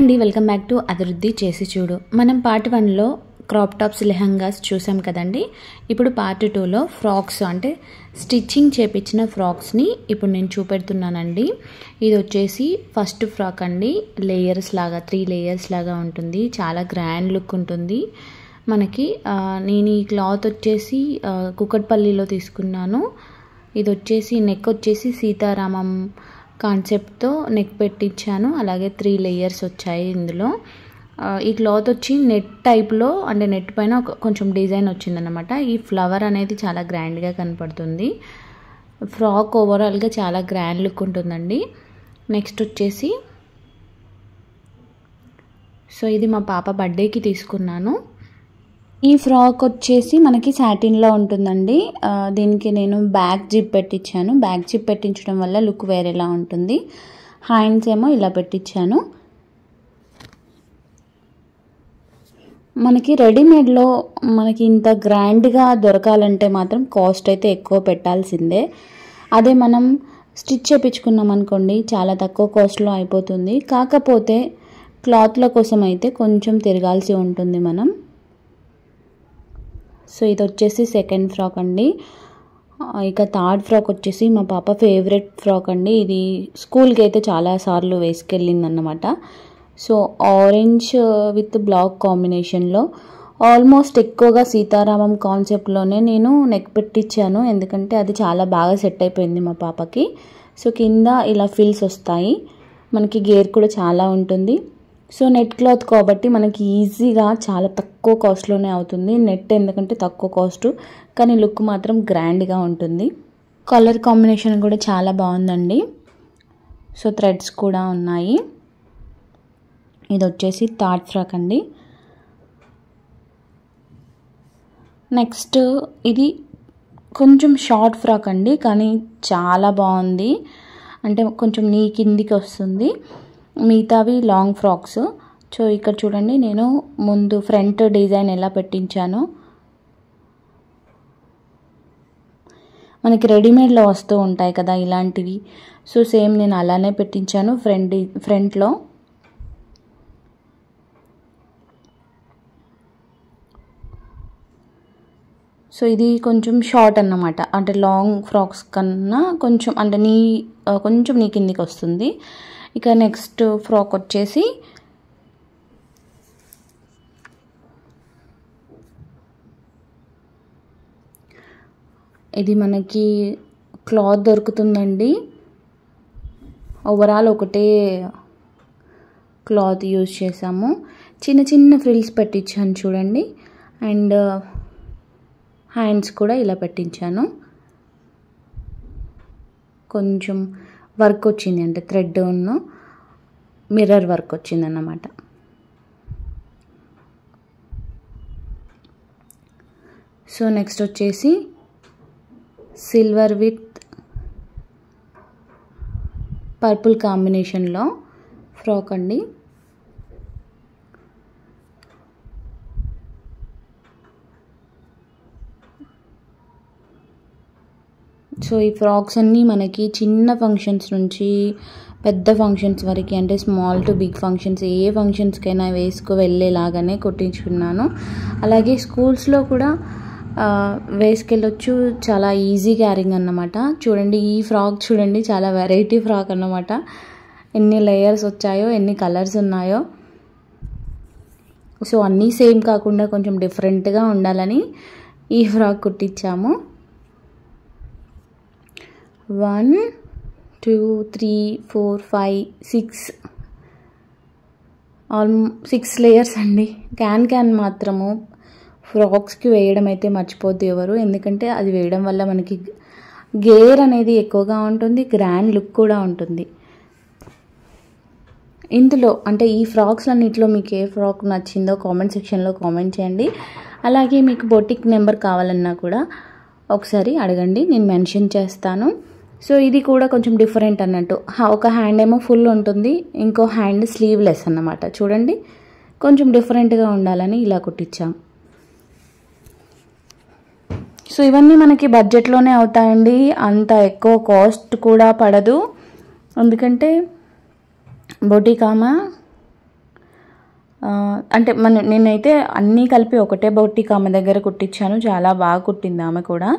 అండి, welcome back to అభివృద్ధి చేసి చూడు. మనం పార్ట్ 1లో క్రాప్ టాప్స్ లెహంగాస్ చూసాం కదండి. ఇప్పుడు పార్ట్ 2లో ఫ్రాక్స్ అంటే స్టిచ్చింగ్ చేపించిన ఫ్రాక్స్ని ఇప్పుడు నేను చూపెడుతున్నానండి. ఇది వచ్చేసి ఫస్ట్ ఫ్రాక్ అండి. లేయర్స్ లాగా 3 లేయర్స్ లాగా ఉంటుంది. చాలా గ్రాండ్ లుక్ ఉంటుంది మనకి. నేను ఈ క్లాత్ వచ్చేసి కుకట్పల్లిలో తీసుకున్నాను. ఇది వచ్చేసి నెక్ వచ్చేసి సీతారామం కాన్సెప్ట్తో నెక్ పెట్టించాను. అలాగే 3 లేయర్స్ వచ్చాయి ఇందులో. ఈ క్లాత్ వచ్చి నెట్ టైప్లో, అంటే నెట్ పైన కొంచెం డిజైన్ వచ్చిందనమాట. ఈ ఫ్లవర్ అనేది చాలా గ్రాండ్గా కనపడుతుంది. ఫ్రాక్ ఓవరాల్గా చాలా గ్రాండ్ లుక్ ఉంటుందండి. నెక్స్ట్ వచ్చేసి ఇది మా పాప బర్త్డేకి తీసుకున్నాను. ఈ ఫ్రాక్ వచ్చేసి మనకి సాటిన్లో ఉంటుందండి. దీనికి నేను బ్యాక్ జిప్ పెట్టించాను. బ్యాక్ జిప్ పెట్టించడం వల్ల లుక్ వేరేలా ఉంటుంది. హ్యాండ్స్ ఏమో ఇలా పెట్టించాను. మనకి రెడీమేడ్లో మనకి ఇంత గ్రాండ్గా దొరకాలంటే మాత్రం కాస్ట్ అయితే ఎక్కువ పెట్టాల్సిందే. అదే మనం స్టిచ్ చేయించుకున్నాం అనుకోండి, చాలా తక్కువ కాస్ట్లో అయిపోతుంది. కాకపోతే క్లాత్ల కోసం అయితే కొంచెం తిరగాల్సి ఉంటుంది మనం. ఇది వచ్చేసి సెకండ్ ఫ్రాక్ అండి. ఇక థర్డ్ ఫ్రాక్ వచ్చేసి మా పాప ఫేవరెట్ ఫ్రాక్ అండి. ఇది స్కూల్కి అయితే చాలాసార్లు వేసుకెళ్ళింది అన్నమాట. ఆరెంజ్ విత్ బ్లాక్ కాంబినేషన్లో ఆల్మోస్ట్ ఎక్కువగా సీతారామం కాన్సెప్ట్లోనే నేను నెక్ పెట్టించాను. ఎందుకంటే అది చాలా బాగా సెట్ అయిపోయింది మా పాపకి. కింద ఇలా ఫిల్స్ వస్తాయి. మనకి గేర్ కూడా చాలా ఉంటుంది. నెట్ క్లాత్ కాబట్టి మనకి ఈజీగా చాలా తక్కువ కాస్ట్లోనే అవుతుంది. నెట్ ఎందుకంటే తక్కువ కాస్ట్, కానీ లుక్ మాత్రం గ్రాండ్గా ఉంటుంది. కలర్ కాంబినేషన్ కూడా చాలా బాగుందండి. థ్రెడ్స్ కూడా ఉన్నాయి. ఇది వచ్చేసి థర్డ్ ఫ్రాక్ అండి. నెక్స్ట్ ఇది కొంచెం షార్ట్ ఫ్రాక్ అండి, కానీ చాలా బాగుంది. అంటే కొంచెం నీ కిందికి వస్తుంది. మిగతావి లాంగ్ ఫ్రాక్స్. ఇక్కడ చూడండి, నేను ముందు ఫ్రంట్ డిజైన్ ఎలా పెట్టించానో. మనకి రెడీమేడ్లో వస్తూ ఉంటాయి కదా ఇలాంటివి. సేమ్ నేను అలానే పెట్టించాను ఫ్రంట్లో. ఇది కొంచెం షార్ట్ అన్నమాట. అంటే లాంగ్ ఫ్రాక్స్ కన్నా కొంచెం అంటే కొంచెం నీ కిందికి వస్తుంది. ఇక నెక్స్ట్ ఫ్రాక్ వచ్చేసి ఇది మనకి క్లాత్ దొరుకుతుందండి. ఓవరాల్ ఒకటే క్లాత్ యూజ్ చేసాము. చిన్న చిన్న ఫ్రిల్స్ పెట్టించాను చూడండి. అండ్ హ్యాండ్స్ కూడా ఇలా పెట్టించాను. కొంచెం వర్క్ వచ్చింది, అంటే థ్రెడ్ ఉన్న మిర్రర్ వర్క్ వచ్చిందన్నమాట. నెక్స్ట్ వచ్చేసి సిల్వర్ విత్ పర్పుల్ కాంబినేషన్లో ఫ్రాక్ అండి. ఈ ఫ్రాక్స్ అన్నీ మనకి చిన్న ఫంక్షన్స్ నుంచి పెద్ద ఫంక్షన్స్ వరకు, అంటే స్మాల్ టు బిగ్ ఫంక్షన్స్, ఏ ఫంక్షన్స్కైనా వెళ్ళేలాగానే కుట్టించుకున్నాను. అలాగే స్కూల్స్లో కూడా వేసుకెళ్ళొచ్చు. చాలా ఈజీ క్యారింగ్ అన్నమాట. చూడండి, ఈ ఫ్రాక్ చూడండి, చాలా వెరైటీ ఫ్రాక్ అన్నమాట. ఎన్ని లేయర్స్ వచ్చాయో, ఎన్ని కలర్స్ ఉన్నాయో. అన్నీ సేమ్ కాకుండా కొంచెం డిఫరెంట్గా ఉండాలని ఈ ఫ్రాక్ కుట్టించాము. 1 2 3 4 5 6 లేయర్స్ అండి. క్యాన్ మాత్రము ఫ్రాక్స్కి వేయడం అయితే మర్చిపోద్దు ఎవరు. ఎందుకంటే అది వేయడం వల్ల మనకి గేర్ అనేది ఎక్కువగా ఉంటుంది, గ్రాండ్ లుక్ కూడా ఉంటుంది. ఇందులో అంటే ఈ ఫ్రాక్స్ అన్నింటిలో మీకు ఏ ఫ్రాక్ నచ్చిందో కామెంట్ సెక్షన్లో కామెంట్ చేయండి. అలాగే మీకు బొటిక్ నెంబర్ కావాలన్నా కూడా ఒకసారి అడగండి, నేను మెన్షన్ చేస్తాను. ఇది కూడా కొంచెం డిఫరెంట్ అన్నట్టు. ఒక హ్యాండ్ ఏమో ఫుల్ ఉంటుంది, ఇంకో హ్యాండ్ స్లీవ్లెస్ అన్నమాట. చూడండి, కొంచెం డిఫరెంట్గా ఉండాలని ఇలా కుట్టించాం. ఇవన్నీ మనకి బడ్జెట్లోనే అవుతాయండి. అంత ఎక్కువ కాస్ట్ కూడా పడదు. ఎందుకంటే బొటిక్ ఆమె అంటే నేనైతే అన్నీ కలిపి ఒకటే బొటిక్ ఆమె దగ్గర కుట్టించాను. చాలా బాగా కుట్టింది ఆమె కూడా.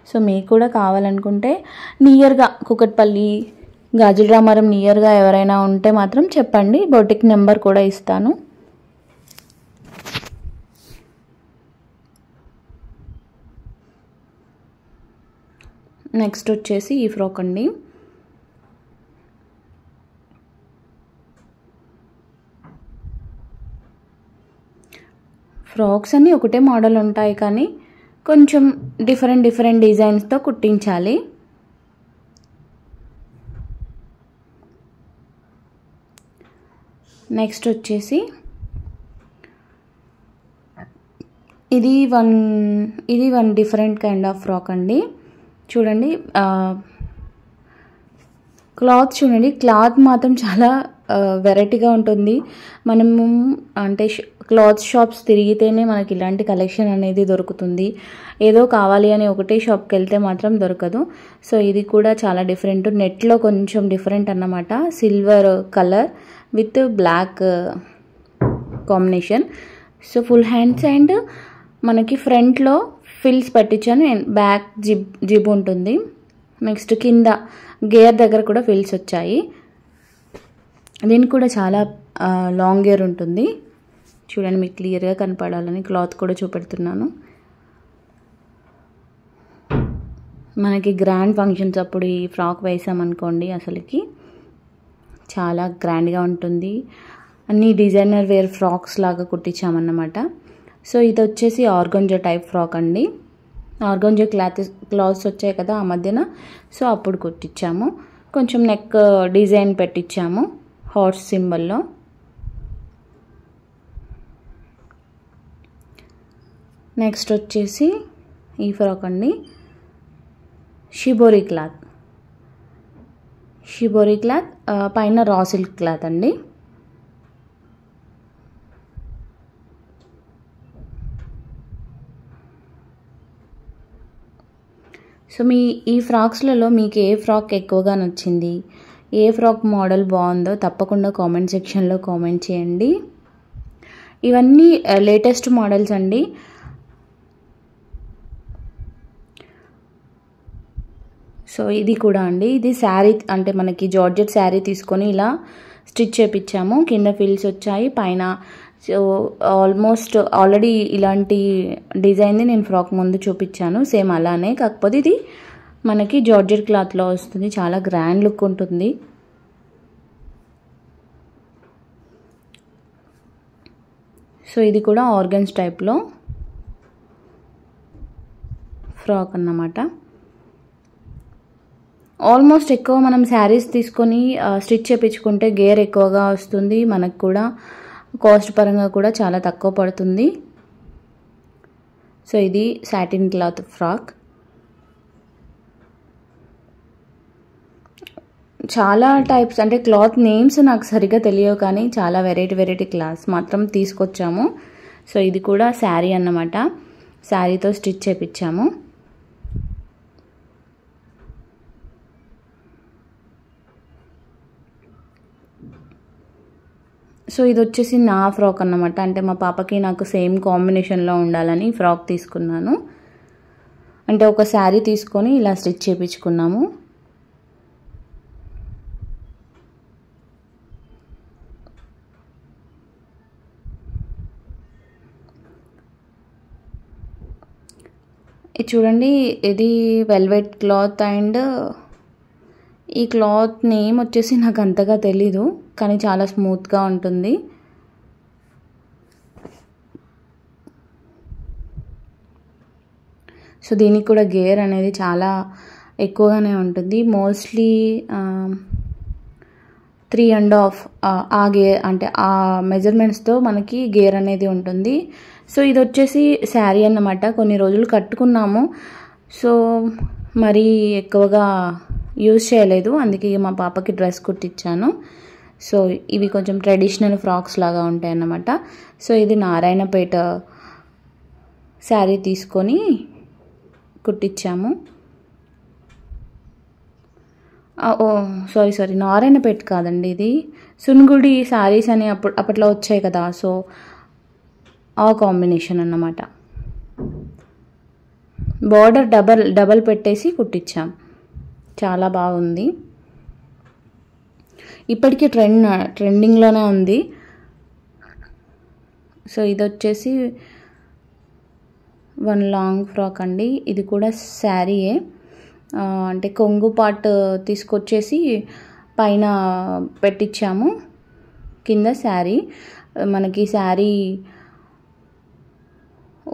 సో మీకు కూడా కావాలనుకుంటే నియర్గా కూకట్పల్లి, గాజుల రామారం నియర్గా ఎవరైనా ఉంటే మాత్రం చెప్పండి, బొటిక్ నెంబర్ కూడా ఇస్తాను. నెక్స్ట్ వచ్చేసి ఈ ఫ్రాక్ అండి. ఫ్రాక్స్ అన్నీ ఒకటే మోడల్ ఉంటాయి కానీ కొంచెం డిఫరెంట్ డిజైన్స్తో కుట్టించాలి. నెక్స్ట్ వచ్చేసి ఇది one different kind of frock అండి. చూడండి, క్లాత్ చూడండి, క్లాత్ మాత్రం చాలా వెరైటీగా ఉంటుంది. మనము అంటే క్లాత్ షాప్స్ తిరిగితేనే మనకి ఇలాంటి కలెక్షన్ అనేది దొరుకుతుంది. ఏదో కావాలి అని ఒకటే షాప్కి వెళ్తే మాత్రం దొరకదు. సో ఇది కూడా చాలా డిఫరెంట్, నెట్లో కొంచెం డిఫరెంట్ అన్నమాట. Silver colour with black combination. So full hands and మనకి ఫ్రంట్లో ఫిల్స్ పెట్టించాను, బ్యాక్ జిబ్ ఉంటుంది. నెక్స్ట్ కింద గేర్ దగ్గర కూడా ఫిల్స్ వచ్చాయి. దీనికి కూడా చాలా లాంగ్ గేర్ ఉంటుంది. చూడండి, మీకు క్లియర్గా కనపడాలని క్లాత్ కూడా చూపెడుతున్నాను. మనకి గ్రాండ్ ఫంక్షన్స్ అప్పుడు ఈ ఫ్రాక్ వేసామనుకోండి, అసలుకి చాలా గ్రాండ్గా ఉంటుంది. అన్ని డిజైనర్ వేర్ ఫ్రాక్స్ లాగా కుట్టించామన్నమాట. సో ఇది వచ్చేసి ఆర్గంజా టైప్ ఫ్రాక్ అండి. ఆర్గంజా క్లాత్స్ వచ్చాయి కదా ఆ మధ్యన, సో అప్పుడు కుట్టించాము. కొంచెం నెక్ డిజైన్ పెట్టించాము హార్స్ సింబల్లో. నెక్స్ట్ వచ్చేసి ఈ ఫ్రాక్ అండి. షిబోరి క్లాత్ పైన రా సిల్క్ క్లాత్ అండి. సో ఈ ఫ్రాక్స్లలో మీకు ఏ ఫ్రాక్ ఎక్కువగా నచ్చింది, ఏ ఫ్రాక్ మోడల్ బాగుందో తప్పకుండా కామెంట్ సెక్షన్లో కామెంట్ చేయండి. ఇవన్నీ లేటెస్ట్ మోడల్స్ అండి. సో ఇది కూడా అండి, ఇది శారీ అంటే మనకి జార్జెట్ శారీ తీసుకొని ఇలా స్టిచ్ చేపించాము. కింద ఫిల్స్ వచ్చాయి, పైన. సో ఆల్మోస్ట్ ఆల్రెడీ ఇలాంటి డిజైన్ని నేను ఫ్రాక్ ముందు చూపించాను, సేమ్ అలానే. కాకపోతే ఇది మనకి జార్జెట్ క్లాత్లో వస్తుంది, చాలా గ్రాండ్ లుక్ ఉంటుంది. సో ఇది కూడా ఆర్గన్స్ టైప్లో ఫ్రాక్ అన్నమాట. ఆల్మోస్ట్ ఎక్కువ మనం శారీస్ తీసుకొని స్టిచ్ చేయించుకుంటే గేర్ ఎక్కువగా వస్తుంది, మనకు కూడా కాస్ట్ పరంగా కూడా చాలా తక్కువ పడుతుంది. సో ఇది సాటిన్ క్లాత్ ఫ్రాక్. చాలా టైప్స్ అంటే క్లాత్ నేమ్స్ నాకు సరిగ్గా తెలియవు కానీ చాలా వెరైటీ క్లాత్స్ మాత్రం తీసుకొచ్చాము. సో ఇది కూడా శారీ అన్నమాట, శారీతో స్టిచ్ చేయించాము. సో ఇది వచ్చేసి నా ఫ్రాక్ అన్నమాట, అంటే మా పాపకి నాకు సేమ్ కాంబినేషన్లో ఉండాలని ఫ్రాక్ తీసుకున్నాను. అంటే ఒక శారీ తీసుకొని ఇలా స్టిచ్ చేయించుకున్నాము. ఇది చూడండి, ఇది వెల్వెట్ క్లాత్ అండ్ ఈ క్లాత్ నేమ్ వచ్చేసి నాకు అంతగా తెలీదు కానీ చాలా స్మూత్గా ఉంటుంది. సో దీనికి కూడా గేర్ అనేది చాలా ఎక్కువగానే ఉంటుంది, మోస్ట్లీ 3.5 ఆ గేర్ అంటే ఆ మెజర్మెంట్స్తో మనకి గేర్ అనేది ఉంటుంది. సో ఇది వచ్చేసి శారీ అన్నమాట, కొన్ని రోజులు కట్టుకున్నాము. సో మరీ ఎక్కువగా యూజ్ చేయలేదు, అందుకే మా పాపకి డ్రెస్ కుట్టించాను. సో ఇవి కొంచెం ట్రెడిషనల్ ఫ్రాక్స్ లాగా ఉంటాయి అన్నమాట. సో ఇది నారాయణపేట శారీ తీసుకొని కుట్టించాము. ఓ సారీ నారాయణపేట కాదండి, ఇది సున్గుడి శారీస్ అని అప్పట్లో వచ్చాయి కదా, సో ఆ కాంబినేషన్ అన్నమాట. బార్డర్ డబల్ పెట్టేసి కుట్టించాం. చాలా బాగుంది. ఇప్పటికీ ట్రెండింగ్లోనే ఉంది. సో ఇది వచ్చేసి వన్ లాంగ్ ఫ్రాక్ అండి. ఇది కూడా శారీయే, అంటే కొంగు పార్ట్ తీసుకొచ్చేసి పైన పెట్టించాము, కింద శారీ. మనకి శారీ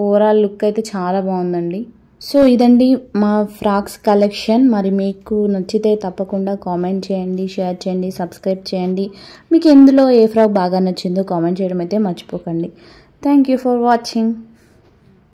ఓవరాల్ లుక్ అయితే చాలా బాగుందండి. సో ఇదండి మా ఫ్రాక్స్ కలెక్షన్. మరి మీకు నచ్చితే తప్పకుండా కామెంట్ చేయండి, షేర్ చేయండి, సబ్స్క్రైబ్ చేయండి. మీకు ఎందులో ఏ ఫ్రాక్ బాగా నచ్చిందో కామెంట్ చేయడం అయితే మర్చిపోకండి. Thank you for watching.